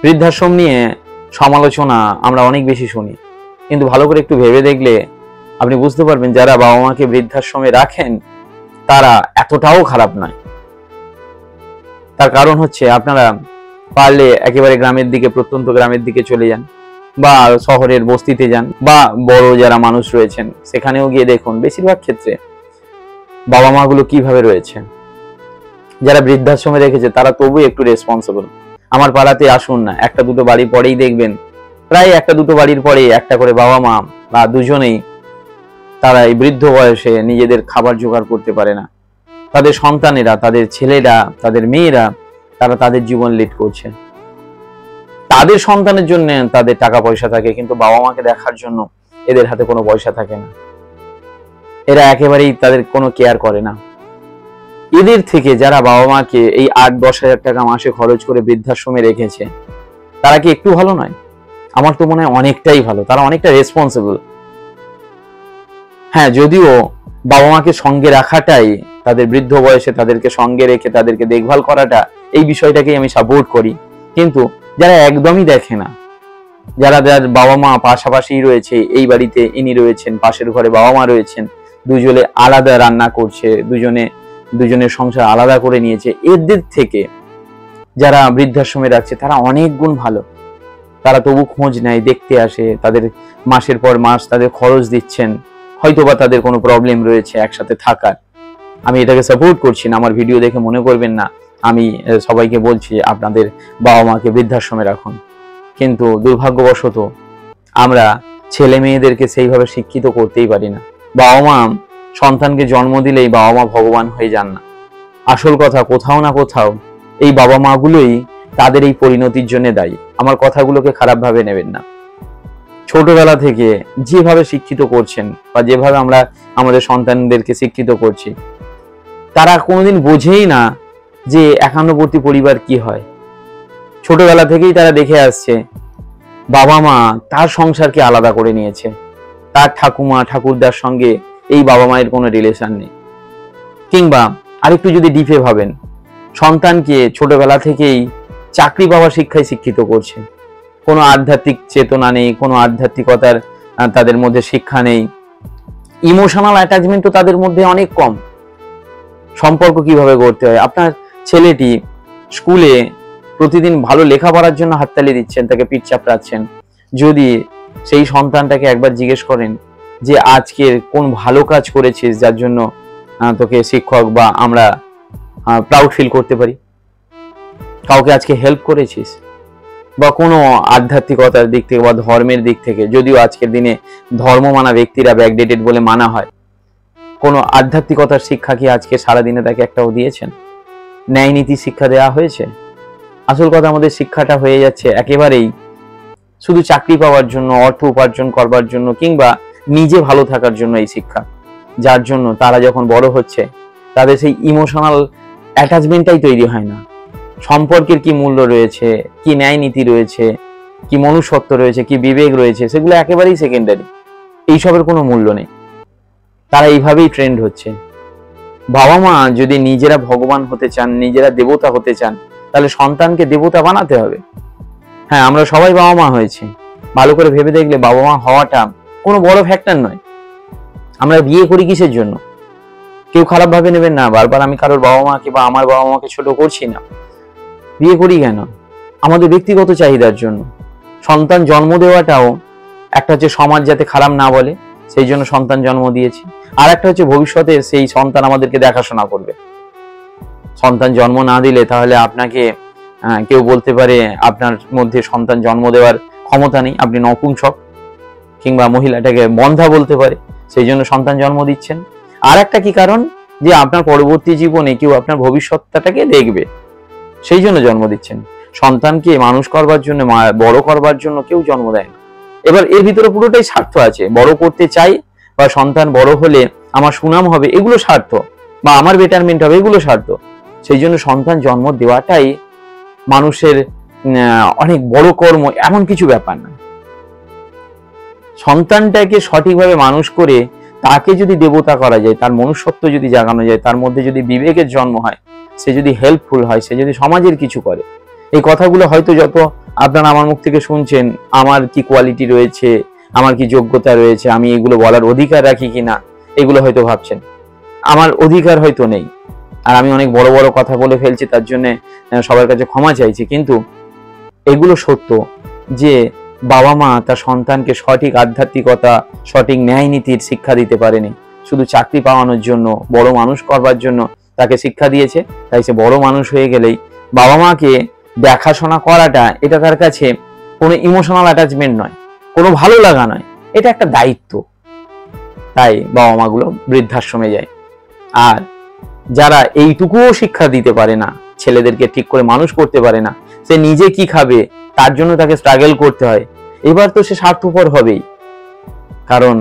বৃদ্ধাশ্রম নিয়ে সমালোচনা আমরা অনেক বেশি শুনি, কিন্তু ভালো করে একটু ভেবে দেখলে আপনি বুঝতে পারবেন যারা বাবা মাকে বৃদ্ধাশ্রমে রাখেন তারা এতটাও খারাপ নয়। তার কারণ হচ্ছে আপনারা পারলে একেবারে গ্রামের দিকে, প্রত্যন্ত গ্রামের দিকে চলে যান, বা শহরের বস্তিতে যান, বা বড় যারা মানুষ রয়েছেন সেখানেও গিয়ে দেখুন বেশিরভাগ ক্ষেত্রে বাবা মা গুলো কিভাবে রয়েছে। যারা বৃদ্ধাশ্রমে রেখেছে তারা তবু একটু রেসপন্সিবল। আমার পাড়াতে আসুন না, একটা দুটো বাড়ি পরেই দেখবেন, প্রায় একটা দুটো বাড়ির পরে একটা করে বাবা মা বা দুজনেই তারা এই বৃদ্ধ বয়সে নিজেদের খাবার জোগাড় করতে পারে না। তাদের সন্তানেরা, তাদের ছেলেরা, তাদের মেয়েরা তারা তাদের জীবন লিড করছে। তাদের সন্তানের জন্য তাদের টাকা পয়সা থাকে, কিন্তু বাবা মাকে দেখার জন্য এদের হাতে কোনো পয়সা থাকে না। এরা একেবারেই তাদের কোনো কেয়ার করে না। এদের থেকে যারা বাবা মাকে এই 8-10 হাজার টাকা মাসে খরচ করে বৃদ্ধাশ্রমে রেখেছে তারা কি একটু ভালো নয়? আমার তো মনে হয় অনেকটাই ভালো, তারা অনেকটা রেসপন্সিবল। হ্যাঁ, যদিও বাবা মাকে সঙ্গে রাখাটাই, তাদের বৃদ্ধ বয়সে তাদেরকে সঙ্গে রেখে তাদেরকে দেখভাল করাটা, এই বিষয়টাকেই আমি সাপোর্ট করি। কিন্তু যারা একদমই দেখে না, যারা যার বাবা মা পাশাপাশি রয়েছে, এই বাড়িতে ইনি রয়েছেন, পাশের ঘরে বাবা মা রয়েছেন, দুজনে আলাদা রান্না করছে, দুজনের সংসার আলাদা করে নিয়েছে, এদের থেকে যারা বৃদ্ধাশ্রমে রাখছে তারা অনেক গুণ ভালো। তারা তবু খোঁজ নেয়, দেখতে আসে, তাদের মাসের পর মাস তাদের খরচ দিচ্ছেন। হয়তোবা তাদের কোনো প্রবলেম রয়েছে একসাথে থাকার। আমি এটাকে সাপোর্ট করছি না, আমার ভিডিও দেখে মনে করবেন না আমি সবাইকে বলছি আপনাদের বাবা মাকে বৃদ্ধাশ্রমে রাখুন। কিন্তু দুর্ভাগ্যবশত আমরা ছেলে মেয়েদেরকে সেইভাবে শিক্ষিত করতেই পারি না। বাবা মা সন্তানকে জন্ম দিলেই বাবা মা ভগবান হয়ে যান না। আসল কথা কোথাও না কোথাও এই বাবা মা গুলোই তাদের এই পরিণতির জন্য দায়ী। আমার কথাগুলোকে খারাপ ভাবে নেবেন না। ছোটবেলা থেকে যেভাবে শিক্ষিত করছেন বা যেভাবে আমরা আমাদের সন্তানদেরকে শিক্ষিত করছি, তারা কোনোদিন বোঝেই না যে একান্নবর্তী পরিবার কি হয়। ছোটবেলা থেকেই তারা দেখে আসছে বাবা মা তার সংসারকে আলাদা করে নিয়েছে, তার ঠাকুমা ঠাকুরদার সঙ্গে এই বাবা মায়ের কোনো রিলেশন নেই। কিংবা আরেকটু যদি ডিপে ভাবেন, সন্তানকে ছোটবেলা থেকেই চাকরি পাওয়ার শিক্ষায় শিক্ষিত করছে, কোনো আধ্যাত্মিক চেতনা নেই, কোনো আধ্যাত্মিকতার তাদের মধ্যে শিক্ষা নেই, ইমোশনাল অ্যাটাচমেন্টও তাদের মধ্যে অনেক কম। সম্পর্ক কিভাবে গড়তে হয়, আপনার ছেলেটি স্কুলে প্রতিদিন ভালো লেখাপড়ার জন্য হাততালি দিচ্ছেন, তাকে পিঠ চাপড়াচ্ছেন, যদি সেই সন্তানটাকে একবার জিজ্ঞেস করেন যে আজকের কোন ভালো কাজ করেছিস যার জন্য তোকে শিক্ষক বা আমরা প্রাউড ফিল করতে পারি, কাউকে আজকে হেল্প করেছিস, বা কোনো আধ্যাত্মিকতার দিক থেকে বা ধর্মের দিক থেকে, যদিও আজকের দিনে ধর্ম মানা ব্যক্তিরা ব্যাকডেটেড বলে মানা হয়, কোনো আধ্যাত্মিকতার শিক্ষা কি আজকে সারাদিনে তাকে একটাও দিয়েছেন? ন্যায় নীতি শিক্ষা দেওয়া হয়েছে? আসল কথা আমাদের শিক্ষাটা হয়ে যাচ্ছে একেবারেই শুধু চাকরি পাওয়ার জন্য, অর্থ উপার্জন করবার জন্য, কিংবা নিজে ভালো থাকার জন্য এই শিক্ষা, যার জন্য তারা যখন বড় হচ্ছে তাদের সেই ইমোশনাল অ্যাটাচমেন্টটাই তৈরি হয় না। সম্পর্কের কি মূল্য রয়েছে, কি ন্যায় নীতি রয়েছে, কি মনুষ্যত্ব রয়েছে, কি বিবেক রয়েছে, সেগুলো একেবারেই সেকেন্ডারি। এইসবের কোনো মূল্য নেই। তারা এইভাবেই ট্রেন্ড হচ্ছে। বাবা মা যদি নিজেরা ভগবান হতে চান, নিজেরা দেবতা হতে চান, তাহলে সন্তানকে দেবতা বানাতে হবে। হ্যাঁ, আমরা সবাই বাবা মা হয়েছি, ভালো করে ভেবে দেখলে বাবা মা হওয়াটা কোনো বড় ফ্যাক্টর নয়। আমরা বিয়ে করি কিসের জন্য? কেউ খারাপ ভাবে নেবেন না, বারবার আমি কারোর বাবা মাকে বা আমার বাবা মাকে ছোট করছি না। বিয়ে করি কেন? আমাদের ব্যক্তিগত চাহিদার জন্য। সন্তান জন্ম দেওয়াটাও একটা হচ্ছে সমাজ যাতে খারাপ না বলে সেই জন্য সন্তান জন্ম দিয়েছি, আর একটা হচ্ছে ভবিষ্যতে সেই সন্তান আমাদেরকে দেখাশোনা করবে। সন্তান জন্ম না দিলে তাহলে আপনাকে কেউ বলতে পারে আপনার মধ্যে সন্তান জন্ম দেওয়ার ক্ষমতা নেই, আপনি নপুংসক, কিংবা মহিলাটাকে বন্ধা বলতে পারে, সেই জন্য সন্তান জন্ম দিচ্ছেন। আর একটা কি কারণ, যে আপনার পরবর্তী জীবনে কেউ আপনার ভবিষ্যৎটাকে দেখবে, সেই জন্য জন্ম দিচ্ছেন। সন্তানকে মানুষ করবার জন্য, বড় করবার জন্য কেউ জন্ম দেয় না। এবার এর ভিতরে পুরোটাই স্বার্থ আছে। বড় করতে চাই বা সন্তান বড় হলে আমার সুনাম হবে, এগুলো স্বার্থ, বা আমার বেটারমেন্ট হবে, এগুলো স্বার্থ। সেই জন্য সন্তান জন্ম দেওয়াটাই মানুষের অনেক বড় কর্ম, এমন কিছু ব্যাপার না। সন্তানটাকে সঠিকভাবে মানুষ করে তাকে যদি দেবতা করা যায়, তার মনুষ্যত্ব যদি জাগানো যায়, তার মধ্যে যদি বিবেকের জন্ম হয়, সে যদি হেল্পফুল হয়, সে যদি সমাজের কিছু করে, এই কথাগুলো হয়তো যত আপনারা আমার মুখ থেকে শুনছেন আমার কি কোয়ালিটি রয়েছে, আমার কি যোগ্যতা রয়েছে, আমি এগুলো বলার অধিকার রাখি কিনা, এগুলো হয়তো ভাবছেন। আমার অধিকার হয়তো নেই, আর আমি অনেক বড় বড় কথা বলে ফেলছি, তার জন্য সবার কাছে ক্ষমা চাইছি। কিন্তু এগুলো সত্য যে বাবা মা তার সন্তানকে সঠিক আধ্যাত্মিকতা, সঠিক ন্যায় নীতির শিক্ষা দিতে পারেনি। শুধু চাকরি পাওয়ানোর জন্য, বড় মানুষ করবার জন্য তাকে শিক্ষা দিয়েছে। তাই সে বড় মানুষ হয়ে গেলেই বাবা মাকে দেখাশোনা করাটা, এটা তার কাছে কোনো ইমোশনাল অ্যাটাচমেন্ট নয়, কোনো ভালো লাগা নয়, এটা একটা দায়িত্ব। তাই বাবা মাগুলো বৃদ্ধাশ্রমে যায়। আর যারা এইটুকুও শিক্ষা দিতে পারে না, ছেলেদেরকে ঠিক করে মানুষ করতে পারে না, সে নিজে কি খাবে তার জন্য তাকে স্ট্রাগল করতে হয়, এবার তো সে স্বার্থপর হবেই। কারণ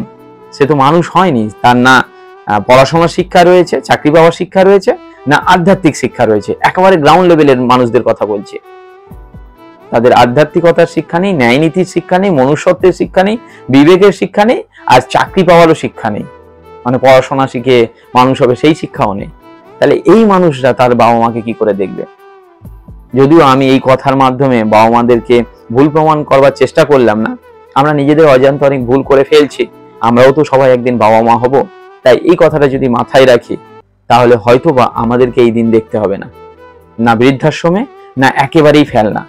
সে তো মানুষ হয়নি, তার না পড়াশোনার শিক্ষা রয়েছে, চাকরি পাওয়ার শিক্ষা রয়েছে, না আধ্যাত্মিক শিক্ষা রয়েছে। একেবারে গ্রাউন্ড লেভেলের মানুষদের কথা বলছে, তাদের আধ্যাত্মিকতার শিক্ষা নেই, ন্যায় নীতির শিক্ষা নেই, মনুষ্যত্বের শিক্ষা নেই, বিবেকের শিক্ষা নেই, আর চাকরি পাওয়ারও শিক্ষা নেই। মানে পড়াশোনা শিখে মানুষ হবে সেই শিক্ষাও নেই। তাহলে এই মানুষরা তার বাবা মাকে কি করে দেখবে? যদিও আমি এই কথার মাধ্যমে বাবা মাদেরকে ভুল প্রমাণ করবার চেষ্টা করলাম না, আমরা নিজেদের অজান্তে অনেক ভুল করে ফেলছি। আমরাও তো সবাই একদিন বাবা মা হব। তাই এই কথাটা যদি মাথায় রাখি, তাহলে হয়তো বা আমাদেরকে এই দিন দেখতে হবে না, না বৃদ্ধাশ্রমে, না একেবারেই ফেলনা।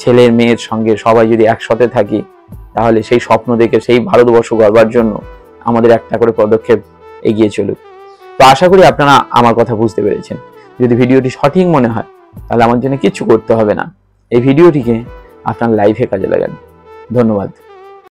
ছেলের মেয়ের সঙ্গে সবাই যদি একসাথে থাকি, তাহলে সেই স্বপ্ন দেখে সেই ভারতবর্ষ গড়বার জন্য আমাদের একটা করে পদক্ষেপ এগিয়ে চলুক। তো আশা করি আপনারা আমার কথা বুঝতে পেরেছেন। যদি ভিডিওটি সঠিক মনে হয়, তাহলে আমার জন্য কিচ্ছু করতে হবে না, এই ভিডিওটিকে আপনার লাইফে কাজে লাগান। ধন্যবাদ।